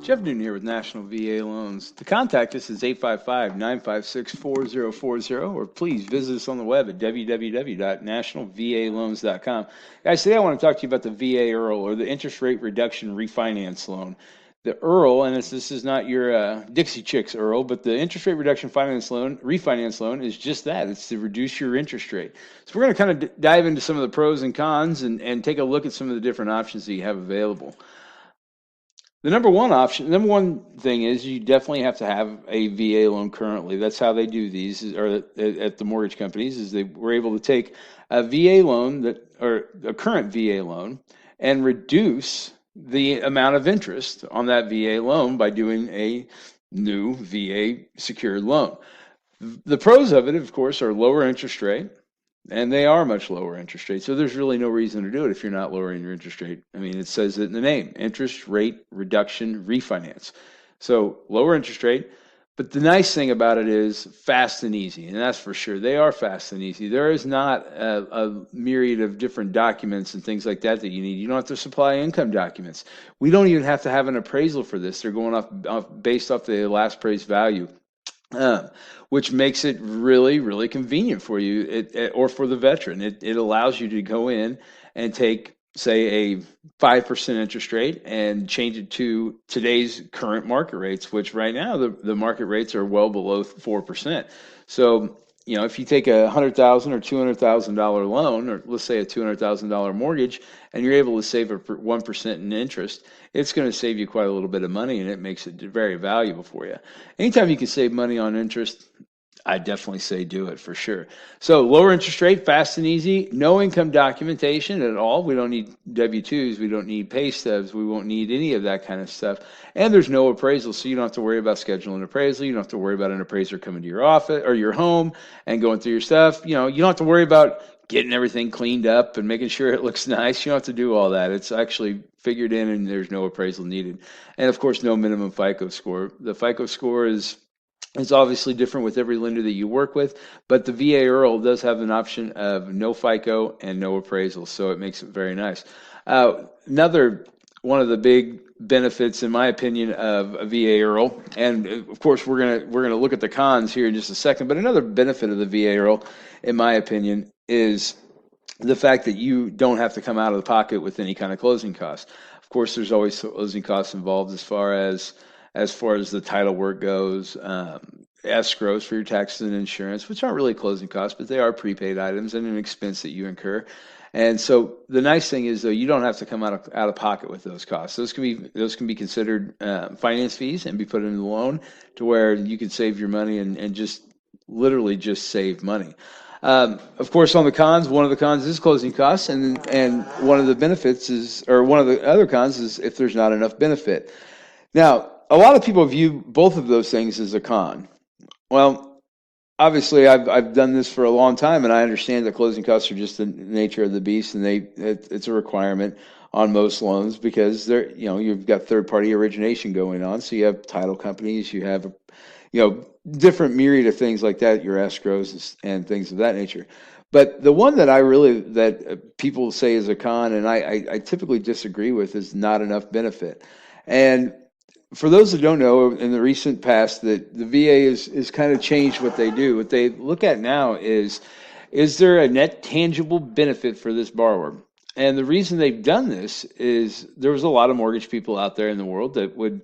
Jeff Newton here with National VA Loans. To contact us is 855-956-4040, or please visit us on the web at www.nationalvaloans.com. Guys, today I want to talk to you about the VA IRRRL, or the Interest Rate Reduction Refinance Loan. The IRRRL, and this is not your Dixie Chicks IRRRL, but the Interest Rate Reduction Refinance Loan is just that. It's to reduce your interest rate. So we're going to kind of dive into some of the pros and cons and take a look at some of the different options that you have available. The number one thing is you definitely have to have a VA loan currently. That's how they do these, or at the mortgage companies, is they were able to take a VA loan or a current VA loan and reduce the amount of interest on that VA loan by doing a new VA secured loan. The pros of it, of course, are lower interest rate. And they are much lower interest rates. So there's really no reason to do it if you're not lowering your interest rate. I mean, it says it in the name, Interest Rate Reduction Refinance. So lower interest rate. But the nice thing about it is fast and easy. And that's for sure. They are fast and easy. There is not a myriad of different documents and things like that you need. You don't have to supply income documents. We don't even have to have an appraisal for this. They're going based off the last appraised value. Which makes it really, really convenient for you or for the veteran. It allows you to go in and take, say, a 5% interest rate and change it to today's current market rates, which right now the market rates are well below 4%. So, you know, if you take a $100,000 or $200,000 loan, or let's say a $200,000 mortgage, and you're able to save 1% in interest, it's going to save you quite a little bit of money, and it makes it very valuable for you. Anytime you can save money on interest, I definitely say do it for sure. So lower interest rate, fast and easy, no income documentation at all. We don't need W-2s. We don't need pay stubs. We won't need any of that kind of stuff. And there's no appraisal, so you don't have to worry about scheduling an appraisal. You don't have to worry about an appraiser coming to your office or your home and going through your stuff. You know, you don't have to worry about getting everything cleaned up and making sure it looks nice. You don't have to do all that. It's actually figured in, and there's no appraisal needed. And of course, no minimum FICO score. The FICO score is obviously different with every lender that you work with, but the VA IRRRL does have an option of no FICO and no appraisal, so it makes it very nice. Another one of the big benefits, in my opinion, of a VA IRRRL, and of course we're gonna look at the cons here in just a second, but another benefit of the VA IRRRL, in my opinion, is the fact that you don't have to come out of the pocket with any kind of closing costs. Of course, there's always closing costs involved as far as the title work goes, escrows for your taxes and insurance, which aren't really closing costs, but they are prepaid items and an expense that you incur. And so the nice thing is, though, you don't have to come out of pocket with those costs. Those can be considered finance fees and be put into the loan, to where you can save your money and just literally just save money. Of course, on the cons, one of the cons is closing costs, and one of the benefits is, or one of the other cons is if there's not enough benefit. Now, a lot of people view both of those things as a con. Well, obviously, I've done this for a long time, and I understand that closing costs are just the nature of the beast, and it's a requirement on most loans, because you've got third-party origination going on. So you have title companies, you have different myriad of things like that, your escrows and things of that nature. But the one that people say is a con, and I typically disagree with, is not enough benefit. And for those that don't know, in the recent past, that the VA is kind of changed what they do. What they look at now is there a net tangible benefit for this borrower? And the reason they've done this is there was a lot of mortgage people out there in the world that would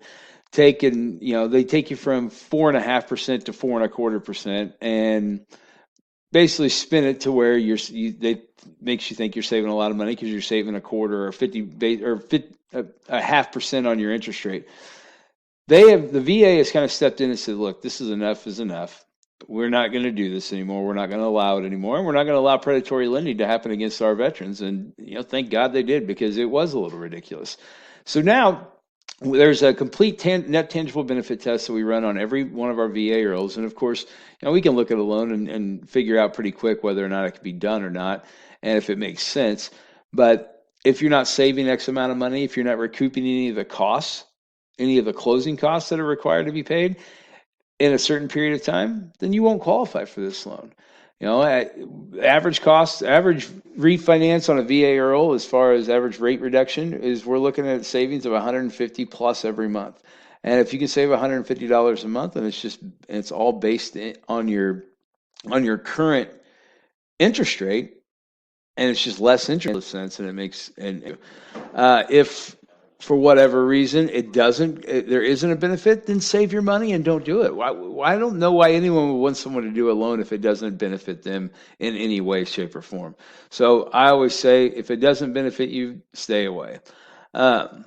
take they take you from 4.5% to 4.25%, and basically spin it to where they makes you think you're saving a lot of money, because you're saving a quarter or 0.5% on your interest rate. The VA has kind of stepped in and said, look, this is enough. We're not going to do this anymore. We're not going to allow it anymore. And we're not going to allow predatory lending to happen against our veterans. And, thank God they did, because it was a little ridiculous. So now there's a complete net tangible benefit test that we run on every one of our VA IRRRLs. And of course, we can look at a loan and figure out pretty quick whether or not it can be done or not, and if it makes sense. But if you're not saving X amount of money, if you're not recouping any of the costs, any of the closing costs that are required to be paid in a certain period of time, then you won't qualify for this loan. Average cost, average refinance on a VA IRRRL as far as average rate reduction is we're looking at savings of 150 plus every month. And if you can save $150 a month, and it's all based on your current interest rate, and it's just less interest sense, and it makes if for whatever reason there isn't a benefit, then save your money and don't do it. I don't know why anyone would want someone to do a loan if it doesn't benefit them in any way, shape, or form. So I always say, if it doesn't benefit you, stay away. The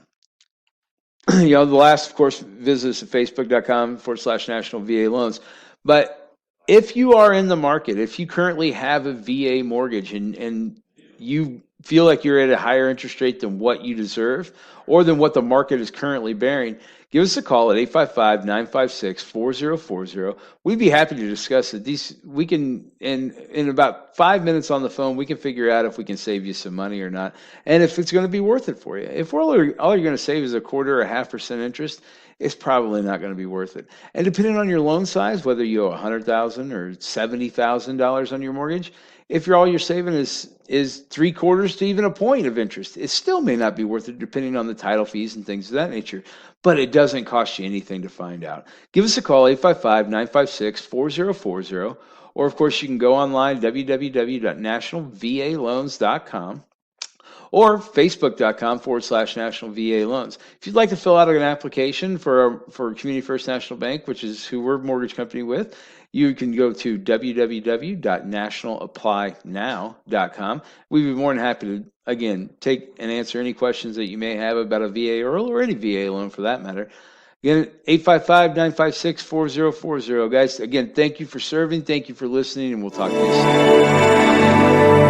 last, of course, visit us at facebook.com/national VA loans. But if you are in the market, if you currently have a VA mortgage and you feel like you're at a higher interest rate than what you deserve or than what the market is currently bearing, give us a call at 855-956-4040. We'd be happy to discuss it. We can, in about 5 minutes on the phone, we can figure out if we can save you some money or not, and if it's going to be worth it for you. If all you're going to save is 1/4 or 0.5% interest, it's probably not going to be worth it. And depending on your loan size, whether you owe $100,000 or $70,000 on your mortgage, if all you're saving is 3/4 to even a point of interest, it still may not be worth it, depending on the title fees and things of that nature. But it doesn't cost you anything to find out. Give us a call, 855-956-4040. Or, of course, you can go online, www.nationalvaloans.com. or facebook.com/National VA Loans. If you'd like to fill out an application for Community First National Bank, which is who we're a mortgage company with, you can go to www.nationalapplynow.com. We'd be more than happy to, again, take and answer any questions that you may have about a VA IRRRL or any VA loan for that matter. Again, 855-956-4040. Guys, again, thank you for serving. Thank you for listening, and we'll talk to you soon.